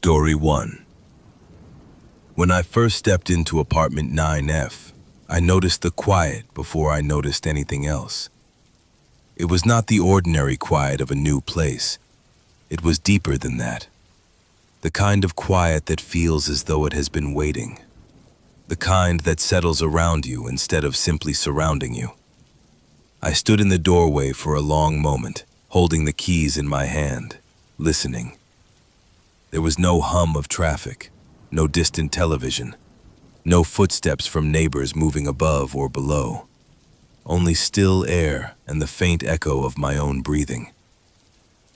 Story 1. When I first stepped into apartment 9F, I noticed the quiet before I noticed anything else. It was not the ordinary quiet of a new place. It was deeper than that. The kind of quiet that feels as though it has been waiting. The kind that settles around you instead of simply surrounding you. I stood in the doorway for a long moment, holding the keys in my hand, listening. There was no hum of traffic, no distant television, no footsteps from neighbors moving above or below. Only still air and the faint echo of my own breathing.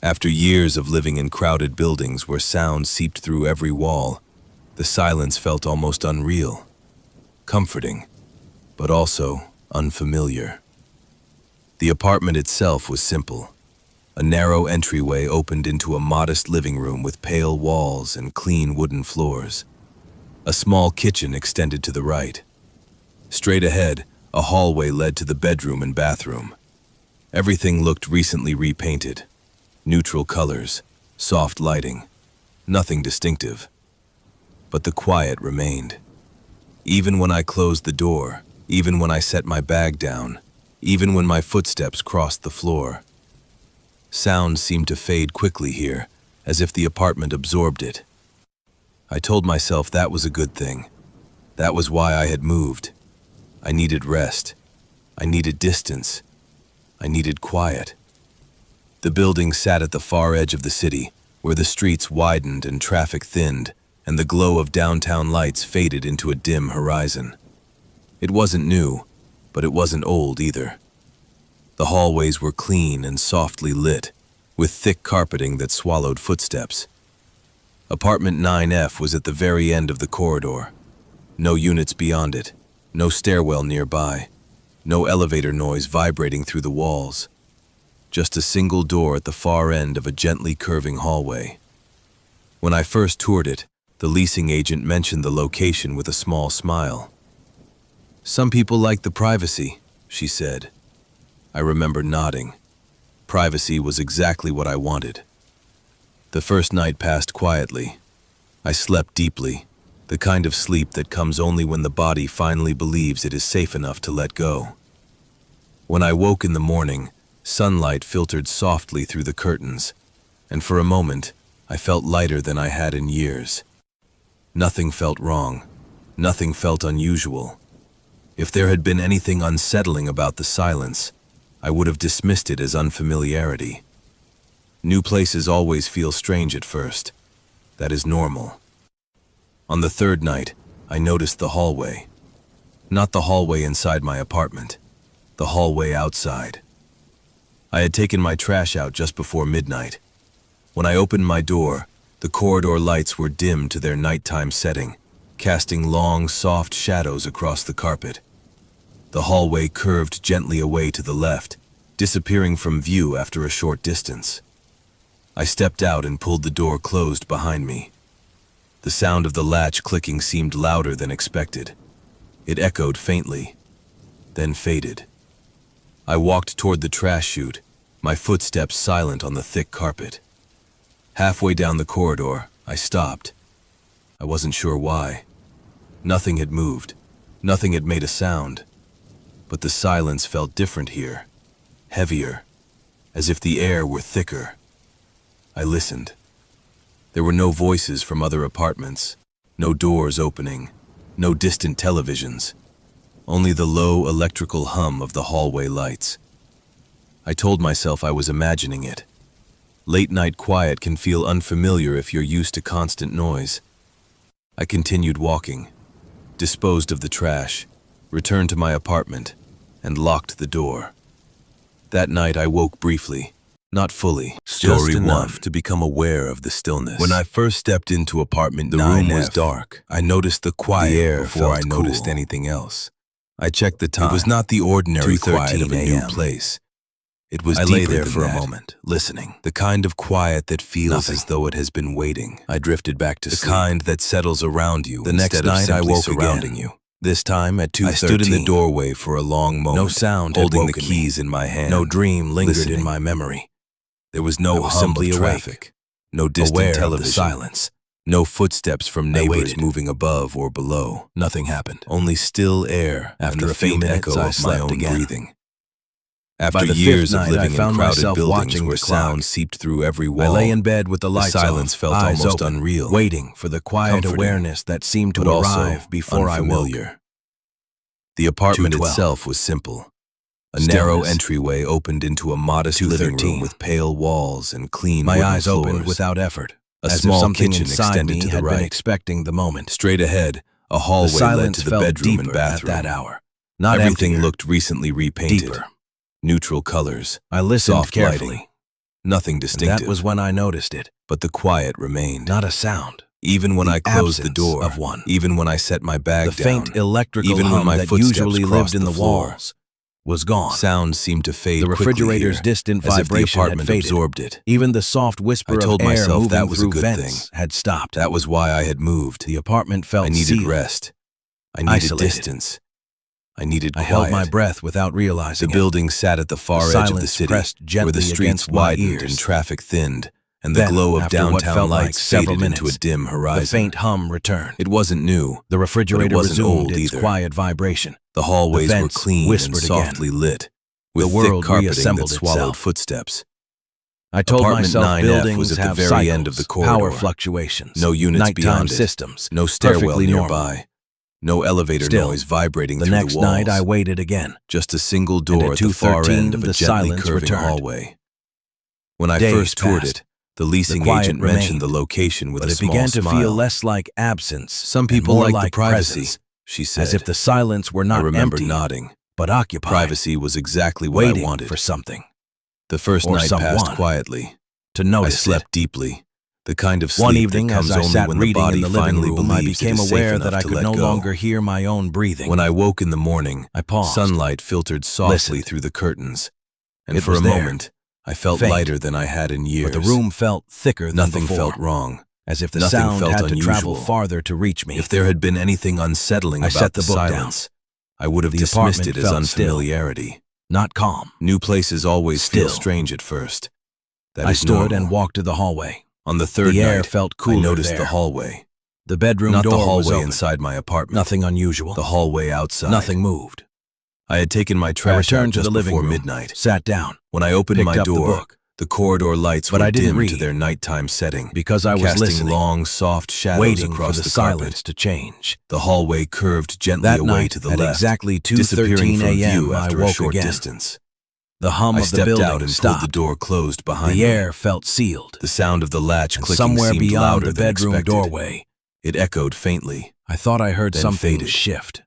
After years of living in crowded buildings where sound seeped through every wall, the silence felt almost unreal, comforting, but also unfamiliar. The apartment itself was simple. A narrow entryway opened into a modest living room with pale walls and clean wooden floors. A small kitchen extended to the right. Straight ahead, a hallway led to the bedroom and bathroom. Everything looked recently repainted. Neutral colors, soft lighting, nothing distinctive. But the quiet remained. Even when I closed the door, even when I set my bag down, even when my footsteps crossed the floor. Sound seemed to fade quickly here, as if the apartment absorbed it. I told myself that was a good thing. That was why I had moved. I needed rest. I needed distance. I needed quiet. The building sat at the far edge of the city, where the streets widened and traffic thinned, and the glow of downtown lights faded into a dim horizon. It wasn't new, but it wasn't old either. The hallways were clean and softly lit, with thick carpeting that swallowed footsteps. Apartment 9F was at the very end of the corridor. No units beyond it, no stairwell nearby, no elevator noise vibrating through the walls. Just a single door at the far end of a gently curving hallway. When I first toured it, the leasing agent mentioned the location with a small smile. "Some people like the privacy," she said. I remember nodding. Privacy was exactly what I wanted. The first night passed quietly. I slept deeply, the kind of sleep that comes only when the body finally believes it is safe enough to let go. When I woke in the morning, sunlight filtered softly through the curtains, and for a moment, I felt lighter than I had in years. Nothing felt wrong. Nothing felt unusual. If there had been anything unsettling about the silence, I would have dismissed it as unfamiliarity. New places always feel strange at first. That is normal. On the third night, I noticed the hallway. Not the hallway inside my apartment, the hallway outside. I had taken my trash out just before midnight. When I opened my door, the corridor lights were dimmed to their nighttime setting, casting long, soft shadows across the carpet. The hallway curved gently away to the left, disappearing from view after a short distance. I stepped out and pulled the door closed behind me. The sound of the latch clicking seemed louder than expected. It echoed faintly, then faded. I walked toward the trash chute, my footsteps silent on the thick carpet. Halfway down the corridor, I stopped. I wasn't sure why. Nothing had moved. Nothing had made a sound. But the silence felt different here, heavier, as if the air were thicker. I listened. There were no voices from other apartments, no doors opening, no distant televisions, only the low electrical hum of the hallway lights. I told myself I was imagining it. Late-night quiet can feel unfamiliar if you're used to constant noise. I continued walking, disposed of the trash, returned to my apartment, and locked the door. That night I woke briefly, not fully, just enough to become aware of the stillness. When I first stepped into apartment 9F, the room was dark. I noticed the quiet before I noticed anything else. I checked the time. It was not the ordinary quiet of a new place. It was deeper than that. I lay there for a moment, listening. The kind of quiet that feels as though it has been waiting. I drifted back to sleep. The kind that settles around you. The next night I woke surrounding you. This time at 2:13. I stood in the doorway for a long moment. No sound holding the keys in my hand. No dream lingered in my memory. There was no hum of traffic. No distant television. Aware of the silence. No footsteps from I neighbors waited. moving above or below. Nothing happened. Only still air After and the a few faint minutes, echo I of my slept own again. breathing. By After the fifth years of night, living I in found crowded myself buildings watching where the clock. sound seeped through every wall, I lay in bed with the lights silence off, felt eyes almost open, unreal, waiting for the quiet comforting, awareness that seemed to but also arrive before I woke. unfamiliar. The apartment 212. itself was simple. A narrow Stillness. entryway opened into a modest living 213. room with pale walls and clean My wooden eyes floors. opened without effort, A as small if something kitchen inside extended me to the had been right. expecting the moment. Straight ahead, a The hallway led silence to the felt bedroom deeper and bathroom. at that hour. Not Everything emptier, looked recently repainted. deeper. Neutral colors, I listened soft carefully. lighting. Nothing And distinctive. that was when I noticed it. But the quiet remained. Not a sound. Even when the I closed the absence door, of one. even when I set my bag The down, faint electrical even when hum my that footsteps usually crossed lived in the the floor, walls was gone. sound seemed to fade The quickly refrigerator's here, distant as if the vibration had apartment faded. absorbed it. Even the soft whisper I told of air myself moving that was a through good vents thing. had stopped. That was why I had moved. The apartment felt I needed sealed. rest. I needed Isolated. distance. I needed I quiet. held my breath without The realizing it. building sat at the far The edge of the silence city, pressed where gently the streets against my widened ears. and traffic thinned, and the Then, glow of after what downtown felt like lights several faded into a minutes, dim horizon. The faint hum returned. It wasn't new. The refrigerator wasn't resumed old its either. quiet vibration. The hallways were vents clean and whispered softly lit, with The world thick carpeting that reassembled swallowed itself. footsteps. I told Apartment myself 9F buildings was at the have very cycles, end of the corridor. power fluctuations, No units nighttime beyond it. systems, No stairwell perfectly normal. nearby. No elevator Still, noise vibrating The through next the walls. night I waited again. Just a single door at at the far 2:13 end of a the gently silence curving returned. hallway. When I Days first toured passed. it, the leasing quiet agent mentioned remained, the location with But a it small began to smile. feel less like absence. Some and people more like the like privacy, presence, she said. as if the silence were not I remember empty, nodding. but occupied, Privacy was exactly what waiting I wanted. for something. The first or night passed someone quietly. To I notice slept it. deeply. The kind of sleep One evening, that comes as I only sat when the reading body in the living finally room, I believes it became is safe aware enough that I to could let no go. longer hear my own breathing. When I woke in the morning, I paused. sunlight filtered softly Listened. through the curtains, and It for a was there. moment, I felt Faint. lighter than I had in years. But the room felt thicker than Nothing before, felt wrong. as if the Nothing sound felt had to travel unusual. farther to reach me. If there had been anything unsettling I about set the the book down. silence, I would have The dismissed apartment it as felt still. unfamiliarity. Not calm. New places always feel Still. strange at first. That I is stood normal. and walked to the hallway. On the third The air night, felt I cooler noticed there. the hallway. The bedroom Not door the was hallway open. inside my apartment. Nothing unusual. The hallway outside. Nothing moved. I had taken my I trash out returned to just the living before room, midnight. sat down, When I opened picked my up the door, book. the corridor lights But were I didn't dimmed to read. their nighttime setting, because I was casting listening, long, soft shadows waiting across for the carpet. silence to change. The hallway curved gently That away night, to the at left, exactly disappearing 2:13 from a.m., view I after a woke short again. distance. The hum I of the stepped building out and stopped. pulled the door closed behind The me. air felt sealed. The sound of the latch And clicking somewhere seemed beyond louder the than bedroom expected. doorway, It echoed faintly. I thought I heard Then something faded. shift.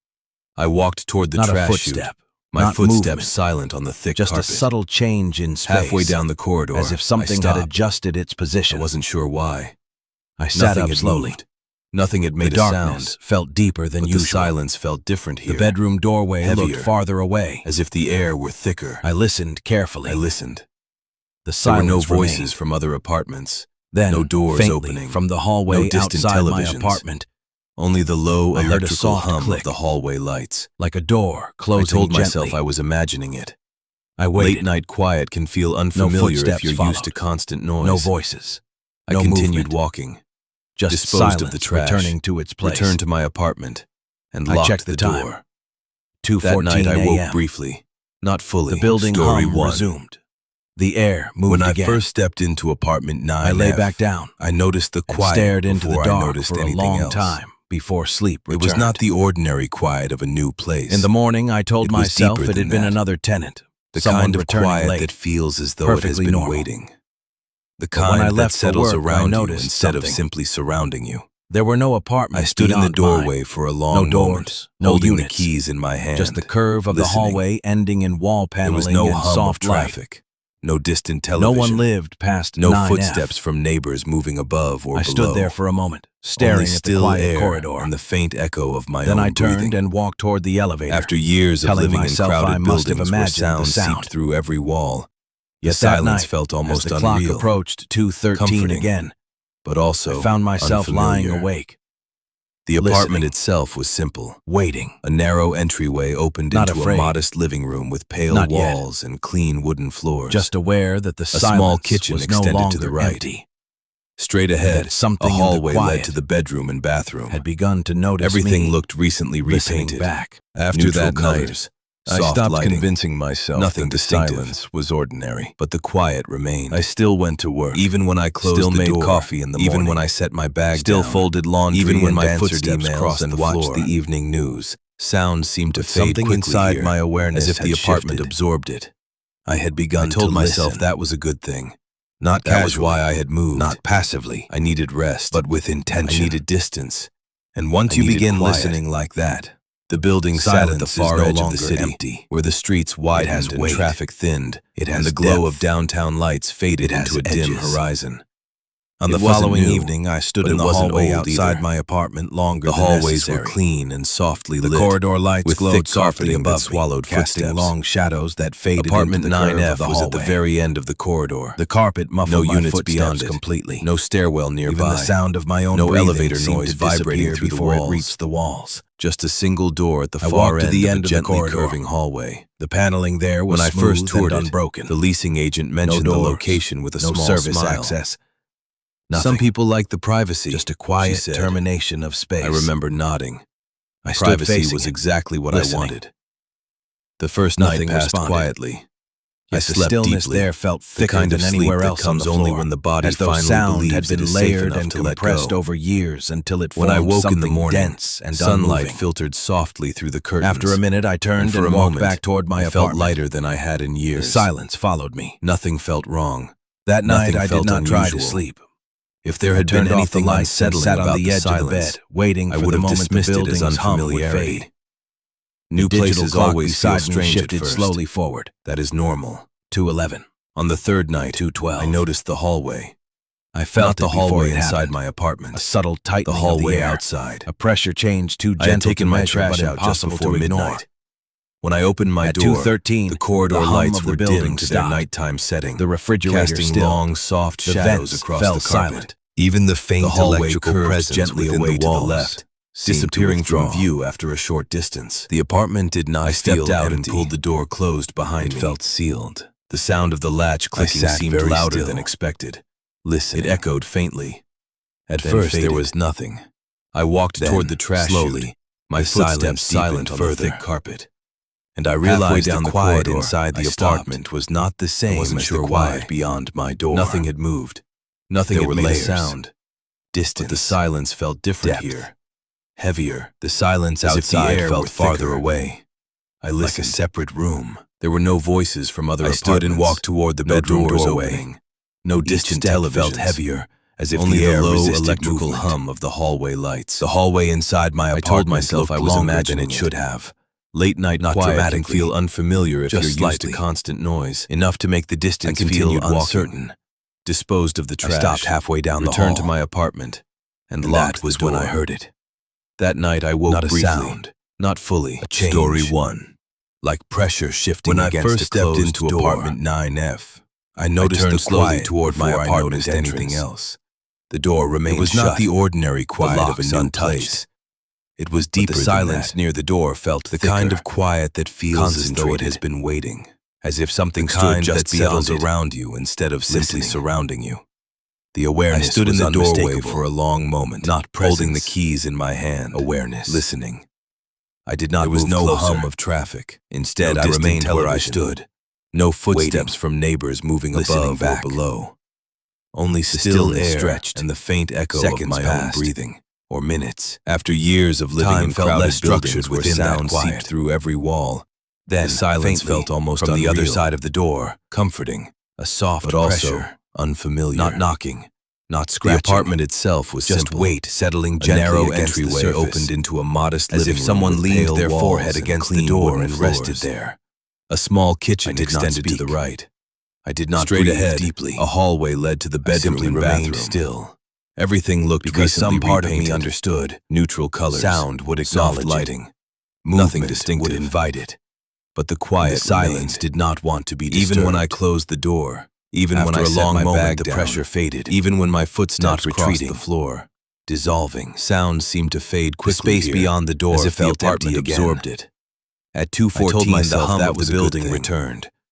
I walked toward the Not a trash chute, footstep, my not footsteps movement, silent on the thick just carpet. a subtle change in space. Halfway down the corridor, as if I something had stopped. adjusted its I position. wasn't sure why. I sat Nothing up had slowly. moved. Nothing had The made a darkness sound, felt deeper than but usual. the silence felt different here. The bedroom doorway Heavier. looked farther away. As if the air were thicker. I listened carefully. I listened. The There were silence no voices remained. from other apartments. Then, no doors faintly, opening. from the hallway No distant outside my televisions. apartment, Only the low I heard a electrical soft hum click. of the hallway lights. like a door I closing told gently. myself I was imagining it. I waited. Late night quiet can feel unfamiliar if footsteps you're followed. used to constant noise. No voices. I no continued movement. walking, Just disposed silence of the trash, returning to its place. returned to my apartment, and I locked checked the the time. door. 2:14 That night I woke a.m. briefly, not fully. The building Story hum 1. resumed. The air moved When I again. first stepped into apartment 9F, I lay back down I noticed the and quiet stared into the before I dark noticed for a anything long else. time before sleep It returned. was not the ordinary quiet of a new place. In the morning, I told It was myself deeper it had than been that. another tenant, the someone kind of returning quiet late, that feels as though it has perfectly been normal. waiting. The But when kind I that left for settles work, I around you noticed instead of something. simply surrounding you. There were no apartments I stood in the beyond mine. doorway for a long No doors, moment, no holding units, the keys in my hand. Just the curve of the listening. hallway ending in wall There paneling was no and hum of soft light. traffic, no distant No television. one lived past No 9F. footsteps from neighbors moving above or I below. stood there for a moment, staring Only at the still quiet air corridor. and the faint echo of my Then own I turned breathing. and walked toward the elevator. After years of telling living in myself crowded I must have buildings where imagined the sound sound. seeped through every wall, the Yet that silence night, felt almost as the unreal, clock approached 2:13 comforting, again, but also I found myself lying unfamiliar. awake, The apartment listening. itself was simple. waiting. A narrow entryway opened Not into afraid. a modest living room with pale Not yet. walls and clean wooden floors. Just aware that the a silence small kitchen was no extended longer to the right. empty. Straight ahead, that something a in the hallway quiet led to the bedroom and bathroom. had begun to notice Everything me, looked recently listening repainted. back. After Neutral that colors, night, I soft stopped lighting, convincing myself nothing that the distinctive. silence was ordinary. But the quiet remained. I still went to work. Even when I closed Still the made door, coffee in the even morning. when I set my bag Still down, folded laundry even when and my answered footsteps emails crossed and the watched floor. the evening news. Sound seemed to But fade something quickly inside here, my awareness as if the had apartment shifted. absorbed it. I had begun I told to myself listen. that was a good thing. Not That was casually, why I had moved. not passively. I needed rest, but with intention. I needed distance. And once I you needed begin quiet. listening like that, The building sat at the silence far is no edge of longer the city, empty. where the streets widened has and weight. traffic thinned, It has and the glow depth. of downtown lights faded It has into a dim edges. horizon. On It the wasn't following new, evening, I stood but in it the wasn't hallway old outside either. my apartment longer The than hallways were necessary. clean and softly The lit, corridor lights with glowed thick softly carpeting that above swallowed me, casting footsteps. long shadows that faded Apartment into the curve 9F of the was hallway. at the very end of the corridor. The carpet muffled No my units footsteps beyond it. completely. No stairwell nearby. Even the sound of my own No breathing elevator seemed noise to vibrating disappear through the before walls. it reached the walls. Just a single door at the I far walked to end the of end a of the gently corridor. curving hallway. The paneling there was When I first smooth toured and it, unbroken. the leasing agent mentioned the doors, location with a no small service smile. access. Some people like the privacy. Just a she quiet said. termination of space. I remember nodding. I stood Privacy facing was it, exactly what listening. I wanted. The first Nothing night passed responded. quietly. I Yet the slept stillness deeply, there felt the thicker kind of than sleep anywhere that else on comes the only floor, when the body as though finally sound believes had been it is safe layered enough and to let compressed go. over years until it When I formed woke in the something morning, dense and sunlight unmoving. filtered softly through the curtains. After a minute, I turned and for and a walked moment, back toward my I felt apartment. lighter than I had in The years. silence followed me. Nothing felt wrong. That night, Nothing I felt did not try to unusual. sleep. If there I had been turned off the anything lights and unsettling sat on about the edge silence, of the bed, waiting I for would the have moment the dismissed it as building's hum would unfamiliarity. fade. New The digital places clock always feel beside me strange at shifted first. slowly forward. That is normal. 2:11. On the third night, 2:12. I noticed the hallway. I felt Not the it before hallway it inside happened. my apartment. A subtle tightening The hallway of the air. outside. A pressure change too I had gentle taken to my measure, trash but out just impossible before to ignore. midnight. When I opened my At door, 2:13, the corridor the hum lights of the were building dimmed to their stopped. nighttime setting, The refrigerator casting still. long, soft The shadows vents across fell the carpet. silent. Even the faint The hallway electrical curved presence gently within away the to the walls left, seemed to disappearing from withdraw. view after a short distance. The apartment did not I stepped feel out and empty. pulled the door closed behind It me. felt sealed. The sound of the latch clicking sat seemed very louder still, than expected. listening. It echoed faintly. At then first, there faded. was nothing. I walked Then, toward the trash slowly, chute, my my silence footsteps silent deepened on the further. thick carpet. And I Halfway realized down the the quiet corridor, inside the I stopped. apartment was not the same wasn't as sure the quiet why. beyond my door. Nothing had moved. Nothing There had were made layers. a sound. Distance. But the silence felt different Depth. here. Heavier. The silence As if the outside air felt were farther thicker. away, I like a listened. separate room. There were no voices from other I apartments. stood and walked toward the No bedroom doors doorway. opening. No Each distant step televisions. felt heavier, as if Only the air low resisted electrical movement. hum of the hallway lights. The hallway inside my I apartment told myself looked I was longer than imagining it it. should have. Late night Not quiet can dramatically, feel unfamiliar if just you're used slightly. to constant noise. Enough to make the I distance feel continued walking, uncertain. disposed of the I trash, stopped halfway down the returned hall, to my apartment, and and locked that was the door. when I heard it. That night I woke Not a briefly, sound, not fully. a change. Story 1. Like pressure shifting When I against first a stepped closed into door. apartment 9F, I noticed turned the slowly quiet toward my before I apartment noticed entrance. anything else. The door remained It was shut. not the ordinary quiet of a locks new untouched. place. It was But deeper the than silence that. near the door felt The thicker, kind of quiet that feels as though it has concentrated. been waiting, as if something The stood kind just that settles beyond it, around you instead of simply listening. surrounding you. The awareness I stood in was the doorway unmistakable. for a long moment, Not holding the presence. keys in my hand, Awareness. listening. I did not There was move no closer. hum of traffic. Instead, No I distant remained where I television. stood. No footsteps Waiting. from neighbors moving Listening above back. or below. Only The still stillness air stretched, and the faint echo seconds of my passed, own breathing. or minutes. After years of living Time in felt crowded less buildings structured where within that sound quiet. seeped through every wall, Then, the silence faintly, felt almost from the other unreal. side of the door, comforting, a soft but also pressure, unfamiliar. not knocking, not The scratching. apartment itself was just simple. weight settling A gently narrow against the entryway surface, opened into a modest as living if room someone with leaned pale their walls forehead and against the clean door wooden and rested floors. there. A small kitchen I did not extended to the speak. right. I did not Straight breathe ahead, deeply. a hallway led to the I bedroom simply and remained bathroom. still, Everything looked because some recently part of me repainted. understood. Neutral colors, Sound would soft acknowledge lighting. it. Nothing Movement distinctive. would invite it. But the quiet The silence remained. did not want to be disturbed. Even when I closed the door, even when After I a set long my moment, bag the down, pressure faded. even when my footsteps Not crossed retreating. the floor, dissolving. sound seemed to fade The quickly space here, beyond the door as if the felt apartment empty again. absorbed it. At I told 2:14, the myself hum that of was the a good building thing. returned,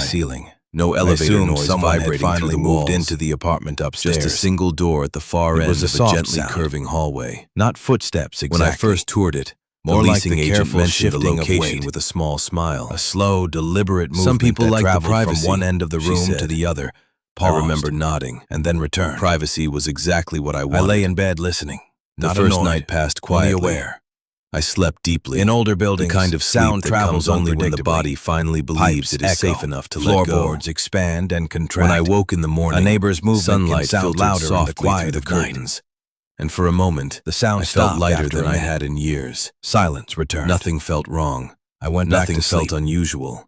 ceiling. No I elevator assumed noise someone had vibrating finally through the moved walls. into the apartment upstairs. Just a single door at the far It end was a of a soft gently sound. curving hallway. Not footsteps exactly. When I first toured it, More the like leasing the agent careful mentioned the shifting of location weight. with a small smile. A slow, deliberate movement Some people that like the traveled privacy, from one end of the she room to said. the other, I paused, remember nodding. and then returned. Privacy was exactly what I I wanted. lay in bed listening. The Not first annoyed, night passed only quietly. aware. I slept deeply. In older The buildings, kind of sleep sound that travels comes only when the unpredictably. body finally believes Pipes it is echo, safe enough to let go. floorboards expand and contract. When I woke in the morning, a neighbor's movement sunlight can sound filtered louder in the softly quiet through the of night. curtains, and for a moment, The sound I felt stopped lighter after than a I minute. had in years. Silence returned. Nothing felt wrong. I went Nothing back to felt sleep. unusual.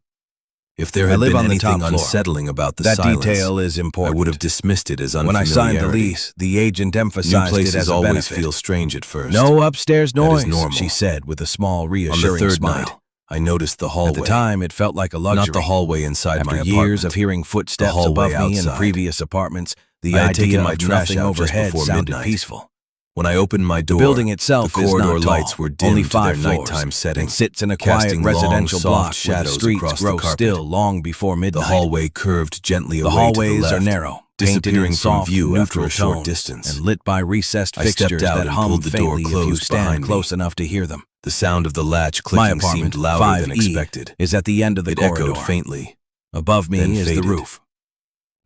If there I had live been on the anything top floor. unsettling about the That silence, detail is I important. would have dismissed it as When unfamiliarity. I signed the lease, the agent New emphasized it places as a always benefit. feel strange at first. No upstairs That is noise, normal. she said with a small, On the reassuring third smile. night, I noticed the hallway. At the time, it felt like a luxury. Not the hallway inside After my years apartment. of hearing footsteps hallway above me in outside. previous apartments, the I had idea taken my of trash nothing out just overhead before sounded midnight. peaceful. When I opened my door, The building itself the is corridor not tall, lights were dimmed only to 5 their floors, nighttime setting, and sits in a quiet casting residential long, block soft where the shadows streets across the grow carpet. still long before midnight. The hallway curved gently The away hallways to the left, are narrow, painted disappearing in from soft, view after neutral a short tones, distance. and lit by recessed I stepped fixtures out that and hum pulled the door faintly if you closed stand behind me. close enough to hear them. The sound of the latch My clicking apartment, seemed louder than 5E, expected. is at the end of the It corridor. echoed faintly. Above me then is the faded. roof.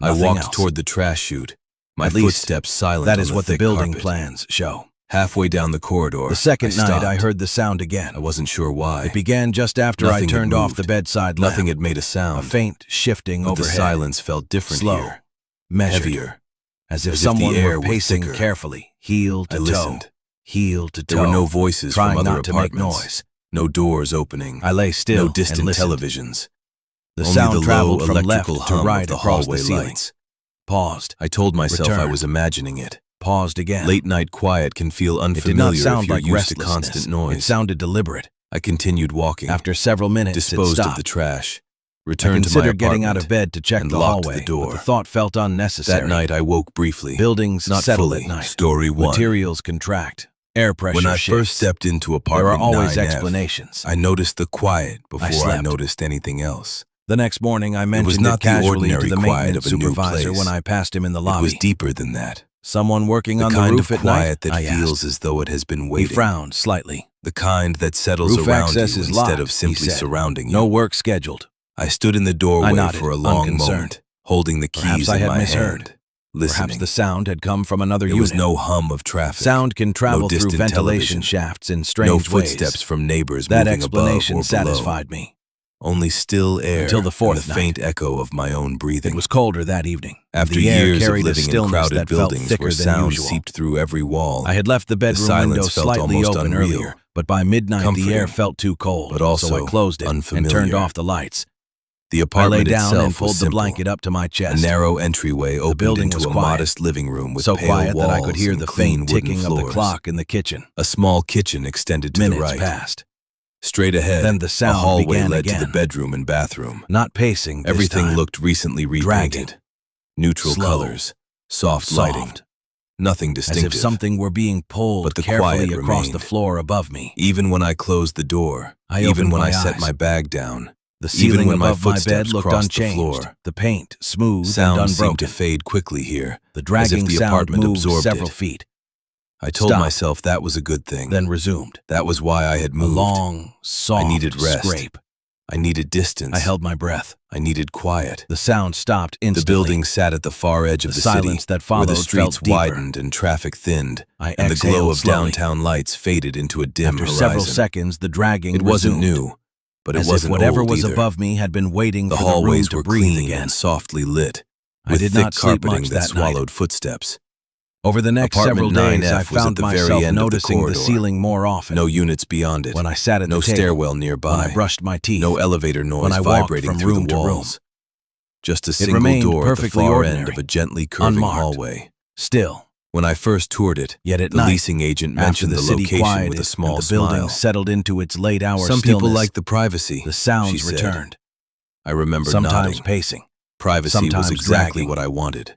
I Nothing walked else. toward the trash chute, my At least, footsteps silent That on is the what the thick building carpet. plans show. Halfway down the corridor, The second night, stopped. I heard the sound again. I wasn't sure why. It began just after Nothing I had turned off moved. the bedside lamp. Nothing had made a sound. A faint shifting but overhead. the silence felt different Slow, here. measured, Heavier. as if as if the someone air were were pacing thicker. carefully, heel to I toe, listened. heel to toe. There were no voices trying from other not to make apartments. noise. No doors opening. I lay still No distant and listened. televisions. The Only sound the low traveled from left electrical to hum right of the across hallway the ceiling. lights. Paused, I told myself I Returned. was imagining it. paused again. Late night quiet can feel It did not unfamiliar sound if you're like used to restlessness. constant noise. It sounded deliberate. I continued walking. After several minutes, disposed it stopped. of the trash, I returned to my considered apartment, getting out of bed to check and the locked hallway, the door. but the thought felt unnecessary. That night I woke briefly. Buildings Not settle fully. at night. Story 1. Materials contract. Air pressure When I shifts. first stepped into There apartment are always 9F, explanations. I noticed the quiet before I slept. noticed anything else. The next morning I mentioned not the casually to ordinary the quiet maintenance of a new supervisor place. when I passed him in the It lobby. was deeper than that. Someone working The on the kind roof of at night? quiet that I feels asked. as though it has been He waiting. frowned slightly. The kind that settles Roof around you access is instead locked, of he simply said. surrounding you. No work scheduled. I stood in the doorway I nodded, for a long unconcerned. moment, holding the keys Perhaps I in had my misheard. hand, listening. Perhaps the sound had come from another There unit. was no hum of traffic. Sound can travel through distant ventilation television. shafts in strange No ways. footsteps from neighbors That moving above explanation or below. satisfied me. Only still air Until the fourth and the night. faint echo of my own breathing. It was colder that evening. After the air years of carried a living in stillness crowded that felt buildings thicker where than sound usual. seeped through every wall, I had left the bedroom silence window felt slightly almost open unreal, earlier, but by midnight the comforting, air felt too cold, but also so I closed it and unfamiliar. turned off the lights. the I lay apartment down itself and pulled was the simple. blanket up to my A chest. narrow entryway opened building into was a quiet. modest living room with So pale quiet walls that I could hear and the clean faint wooden ticking of the floors. clock in the kitchen. A small kitchen extended to Minutes the right. passed. Straight ahead, Then the sound a hallway began led to again. the bedroom and bathroom. Not pacing this Everything time. looked recently repainted. Dragging. Neutral Slow. colors, soft lighting, Soft. nothing As distinctive. if something were being pulled But the carefully quiet across the remained. floor above me. Even when I closed the door, I even opened when my I set eyes. my bag down, The even ceiling when my above my bed footsteps looked crossed the unchanged. floor, The paint smooth sound and seemed unbroken. to fade quickly here. The dragging the sound apartment moved absorbed several it. feet, I told Stop. myself that was a good thing. then resumed. That was why I had A moved. long, soft needed rest. scrape. I needed distance. I held my breath. I needed quiet. The sound stopped The instantly. building sat at the far edge of The the silence city, that where the followed streets felt deeper. widened and traffic thinned, I and the glow exhaled of slowly. downtown lights faded into a dim After horizon. several seconds, the dragging It wasn't resumed, new, but it as wasn't if whatever old was either. above me had been waiting The for the room hallways to were breathe clean again. and softly lit, I with did thick not sleep carpeting much that that night. swallowed footsteps. Over the next several Apartment days, 9F I was at found the very myself end of the noticing the corridor. ceiling more often. No units beyond it. When I sat at No the table, stairwell nearby. when I brushed my teeth, No elevator noise when I walked vibrating from through room the to room. walls. Just a single remained door at the perfectly far ordinary, end of a gently curving unmarked. hallway. Still, When I first toured it, yet at the night, leasing agent after mentioned the the city location quieted with a small and the building smile. settled into its late-hour Some stillness, people like the privacy, the sounds she said. returned. I remember Sometimes nodding. pacing, Privacy sometimes was exactly dragging. what I wanted.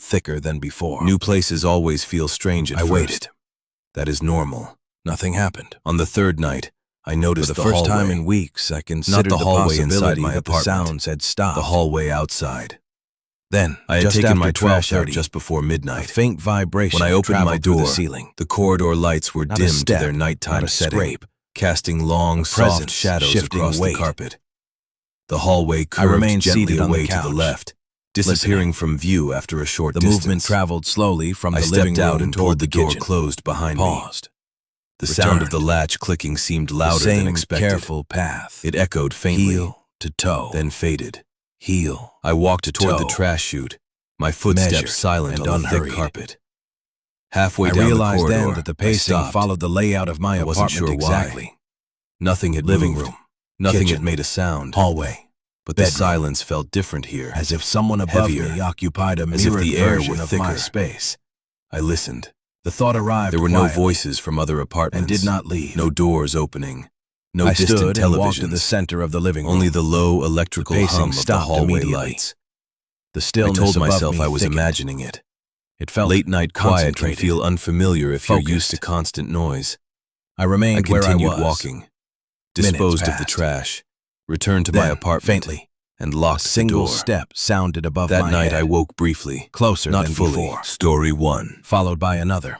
felt thicker than before. New places always feel strange at I first. waited. That is normal. Nothing happened. On the third night, I noticed For the the first hallway. time in weeks, I considered the hallway inside possibility my that the apartment. sounds had stopped. The hallway outside. Then, I had just taken after my trash out 12:30, just before a midnight. faint vibration When I opened my traveled through door, the ceiling. the corridor lights were Not a dimmed step, to their nighttime not a setting, scrape, casting long, soft presence shadows shifting across weight. the carpet. The hallway I curved remained gently seated on the away to the couch, left, disappearing from view after a short The distance. movement traveled slowly from I the living stepped room out and toward pulled the door kitchen. closed behind me. Paused. The sound of Returned. the latch clicking seemed The louder same than expected. careful path. It echoed faintly, Heel to toe. then faded. Heel. I walked toward the toe. trash chute, my footsteps Measured silent and on the thick unhurried. carpet. Halfway I down realized the corridor, then that the I pacing stopped. followed the layout of my I wasn't apartment sure why. exactly. Nothing had Living moved. room, Nothing kitchen, had made a sound. hallway, But the bedroom. silence felt different here. As if someone above Heavier. me occupied a As if mirrored the air version were of my thicker. space. I listened. The thought arrived There were no quietly voices from other apartments. and did not leave. No doors opening. No I distant stood and walked to televisions. the center of the living room. Only the low electrical The pacing hum of the stopped hallway immediately. lights. The I stillness told above myself me I was thickened. imagining it. It felt Late night quiet can concentrated. feel unfamiliar if you're Focused. used to constant noise. I I remained where I continued was. walking, Minutes disposed of the passed. trash, returned to Then, my apartment, faintly, and a locked the single door. step sounded above That my night head. I woke briefly, Closer not than fully. before. Story 1. Followed by another.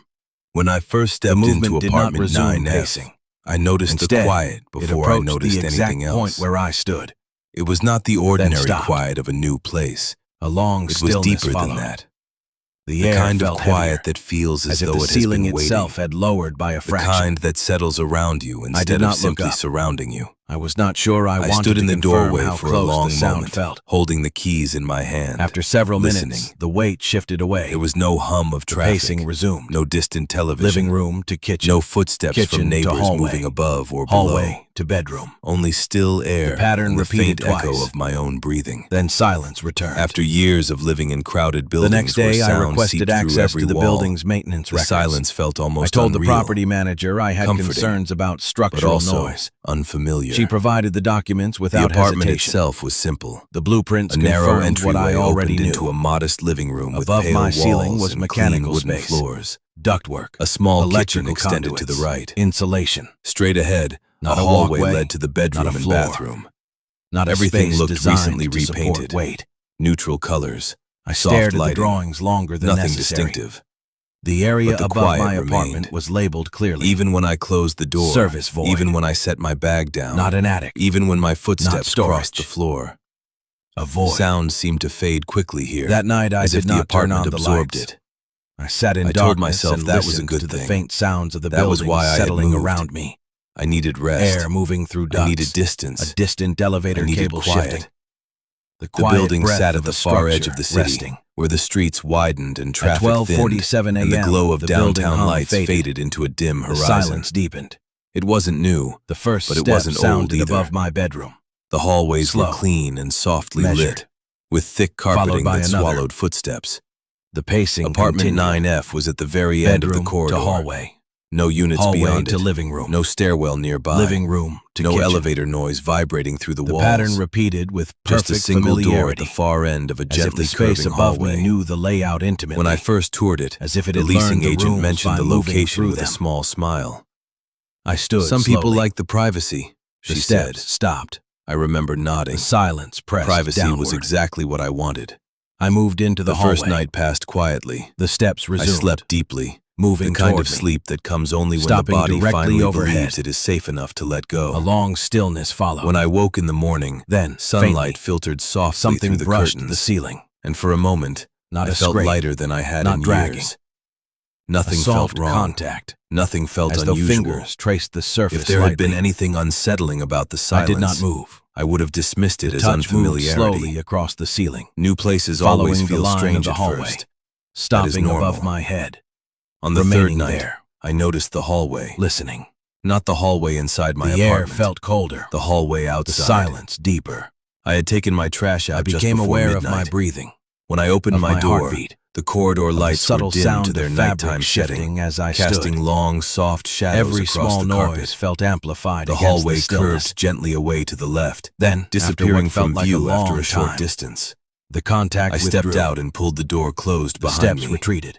When I first The stepped movement into did not apartment resume 9F, pacing. I noticed the Instead, quiet It before I approached noticed the exact anything point else. where I stood. It was not the ordinary stopped. quiet of a new place. A long It was stillness deeper followed. than that. The The air kind of felt quiet heavier, that feels as as if though the it has ceiling been itself waiting. had lowered by a The fraction. kind that settles around you I did instead not of look simply up. surrounding you. I was not sure I I wanted stood to in the confirm doorway how for a close long the sound moment, felt. holding the keys in my hand. After several minutes, listening. the weight shifted away. There was no hum of The traffic, pacing resumed. no distant television, Living room to kitchen. no footsteps kitchen from to neighbors hallway. moving above or below. Hallway to bedroom. Only still air The pattern and the repeated faint echo twice. of my own breathing. Then silence returned. After years of living in crowded the buildings next day, where I sound requested seeped through access every to the wall, building's maintenance the records. silence felt I almost told the unreal, property manager I had comforting, concerns about but structural also noise. unfamiliar. She provided the documents The without apartment hesitation. itself was simple. The blueprints A narrow confirmed entryway what I already opened knew. into a modest living room with Above pale my walls ceiling was and mechanical clean wooden space. floors. Ductwork, A small kitchen electrical extended to the conduits, right. insulation, Straight ahead, Not a a hallway walkway, led to the bedroom not a and floor. bathroom. not a Everything space looked designed recently to support repainted. weight. Neutral colors, I soft stared at the lighting, drawings longer than nothing necessary. distinctive. The area But the above quiet my remained. apartment was labeled clearly. Even when I closed the door, Service void. even when I set my bag down, Not an attic. even when my footsteps storage. crossed the floor, A void. sound seemed to fade quickly here, That night I as did if the not turn apartment on the absorbed lights. it. I sat in I darkness told myself and that was a listened good to the thing. faint sounds of the That was building why I had settling moved. around me. I needed rest. Air moving through ducts. I needed distance. A distant elevator I needed cable quiet. shifting. The The quiet building breath sat of at the a far edge structure of the city, resting. where the streets widened and At traffic 12:47 thinned, a.m., and the glow of the building downtown hum lights faded. faded into a dim The horizon. silence deepened. It wasn't new. The first But it step wasn't old sounded either. above my bedroom. The hallways Slow, were clean and softly measured, lit, with thick followed carpeting by that another. swallowed footsteps. The pacing Apartment continued. 9F was at the very end of Bedroom the corridor. to hallway. No units Hallway beyond to it. living room. No stairwell nearby. Living room to no kitchen. elevator noise vibrating through the The walls. pattern repeated with Just perfect a single door at familiarity, the far end of a as if the gently space curving above hallway. me knew the layout intimately. When I first toured it, as if it the had leasing learned the agent rooms mentioned by the moving location through with a them. small smile. I stood Some people slowly. like the privacy, The she steps said. stopped. I remember nodding. The silence pressed Privacy downward. was exactly what I wanted. I moved into the The hallway. first night passed quietly. The steps I resumed. slept deeply, moving the kind toward of me. sleep that comes only when the Stopping body directly finally overhead. believes it is safe enough to let go. A long stillness followed. When I woke in the morning, Then, sunlight faintly, filtered softly something through the brushed curtains, the ceiling. and for a moment, Not I a felt scrape, lighter than I had not in dragging. years. A Nothing soft felt wrong. contact, Nothing felt as though unusual. fingers traced the surface If there had been lightly. anything unsettling about the I silence, did not move. I would have dismissed it The as touch moved unfamiliarity. slowly across the ceiling, New places following always the feel line strange of the at hallway, first. stopping normal. above my head, On the third remaining night, there, I noticed the hallway. listening. Not the hallway inside my The air apartment. felt colder, The hallway the outside. silence deeper. I had taken my trash out I just became before aware midnight. of my breathing, When I opened of my my door, heartbeat, the corridor of the lights subtle were dimmed sound to of their fabric nighttime shifting setting, as I casting stood. long, soft shadows Every across small the noise carpet. felt amplified The against hallway the stillness. curved gently away to the left, Then, disappearing after what from felt view like a after long a short time, distance. the contact I stepped withdrew. out and pulled the door closed The behind steps me. retreated.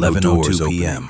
11:02 doors p.m.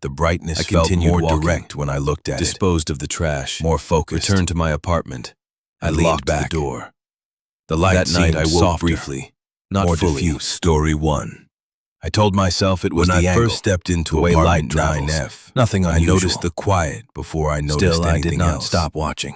but the brightness I felt continued more walking, direct when I looked at it. Disposed of the trash. More focused. Returned to my apartment. I and leaned locked back. the door. The light That night seemed I woke softer, briefly, not more fully. diffuse. Story 1. I told myself it was When the I angle, first stepped into the way light apartment travels. 9F, nothing I unusual. noticed the quiet before I noticed Still, I anything did not else. stop watching.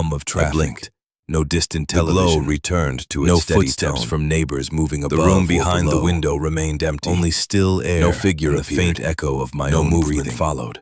hum of traffic. I blinked. No distant The television. glow returned to its No steady footsteps tone. from neighbors moving above The room or behind the below. window remained empty. Only still air. No figure and the appeared. faint echo of my No own movement breathing. followed.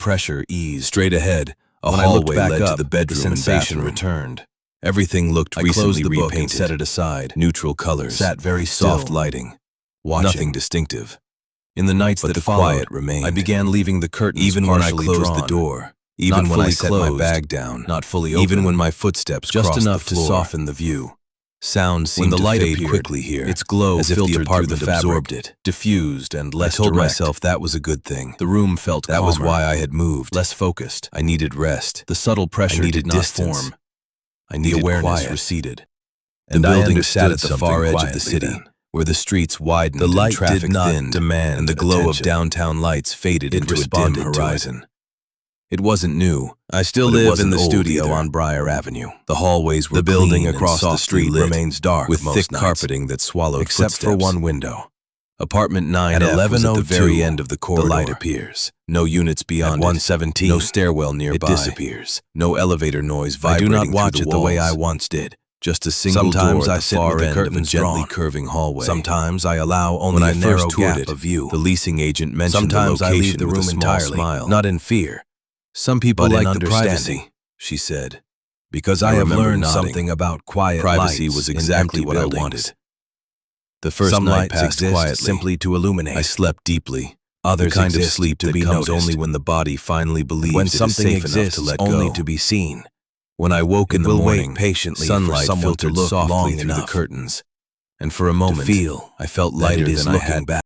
pressure eased. Straight ahead, a When I looked hallway back led up, to the bedroom the and sensation bathroom. returned. Everything looked I recently closed the book repainted. and set it aside. Neutral colors, Sat very still. soft lighting. watching. Nothing distinctive. In the nights But that the followed, quiet remained. I began leaving the curtains Even when I partially closed the drawn, door, even not when I fully set my closed, bag down, not fully open, even when my footsteps just crossed enough the to floor. soften the view. Sound When seemed the to light fade appeared, quickly here, its glow as if filtered the through apartment the fabric, absorbed it. diffused and I less told direct. myself that was a good thing. The room felt That was calmer, why I had moved. less focused. I needed rest. The subtle pressure I needed did not distance. form. I The needed awareness quiet. receded. The I building sat understood at the something far edge of the quietly city, then. where the streets widened The light and traffic did not thinned, demand and the glow attention. of downtown lights faded It into a dim responded to it. horizon. It wasn't new. I still But it live in wasn't the old studio either. on Briar Avenue. The hallways were The building clean and across the softly street lit, remains dark with most thick nights, carpeting that swallowed except for footsteps. one window. Apartment 9F At was at the 11:02, very end of the corridor. the light appears. No units At beyond it. 1:17, No stairwell nearby. it disappears. No elevator noise I do vibrating not watch through it the the way I walls. once did. Just a single Sometimes door I at the sit far with the end of a curtains gently drawn. curving hallway. Sometimes I allow only When I a narrow first toured gap it, of view. the leasing agent mentioned Sometimes the I location leave the with room a small entirely, smile. not in fear, Some people but in like the understanding. privacy, she said. Because I I have remember learned nodding. something about quiet Privacy lights was in exactly empty what I buildings. wanted. The first Some night lights passed exist quietly. simply to illuminate. I slept deeply. Others the kind of exist sleep to that be comes noticed. only when the body finally believes When it is something safe enough exists to let only go. to be seen, When I woke in it the will morning, wait patiently sunlight for someone to filtered look softly long through enough the curtains, and for a to moment, feel I felt that lighter it is than I looking had back.